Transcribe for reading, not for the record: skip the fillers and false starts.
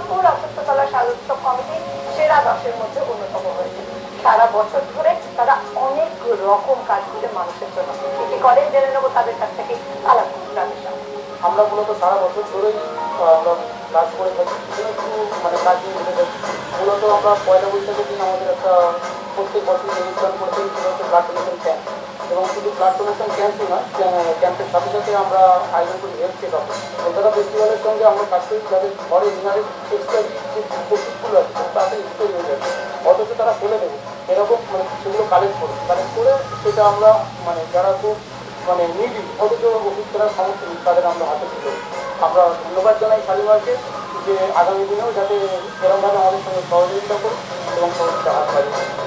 শাহজাহানপুর অসত্যতলা সাহিত্য কমিটি সেরা 10-এর মধ্যে অন্যতম হয়েছে। সারা বছর ধরে তারা অনেক রকম কাজ করে মানুষের জন্য কি করেন জেনে নেবো তাদের কাছ থেকে। আমরা মূলত সারা বছর ধরেই আমরা কাজ করে থাকি, মানে কাজ নিয়ে ঘুরে থাকি। মূলত আমরা পয়লা বৈশাখের দিন আমাদের একটা প্রত্যেক বছর অনুষ্ঠান করতে সেটা হচ্ছে ব্লাড ডোনেশন ক্যাম্প, এবং শুধু ব্লাড ডোনেশন ক্যাম্পই না, ক্যাম্পের সাথে সাথে আমরা আয়োজন করি হেলথ চেক আপ। কলকাতা ফেস্টিভ্যালের সঙ্গে আমরা কাজ করি যাদের ঘরে ইনারের এক্সপায়ারি যে ওষুধগুলো আছে তাতে এক্সপায়ারি হয়ে যাচ্ছে, অথচ তারা ফেলে দেবে, এরকম মানে সেগুলো কালেক্ট করে সেটা আমরা মানে যারা খুব মানে নিডি অথচ ওষুধ কেনার সমস্যা নেই তাদের আমরা হাতে তুলে আমরা ধন্যবাদ জানাই শালিমারকে যে আগামী দিনেও যাতে এরকমভাবে আমাদের সঙ্গে সহযোগিতা করি এবং সহযোগিতা হাত বাড়িয়ে।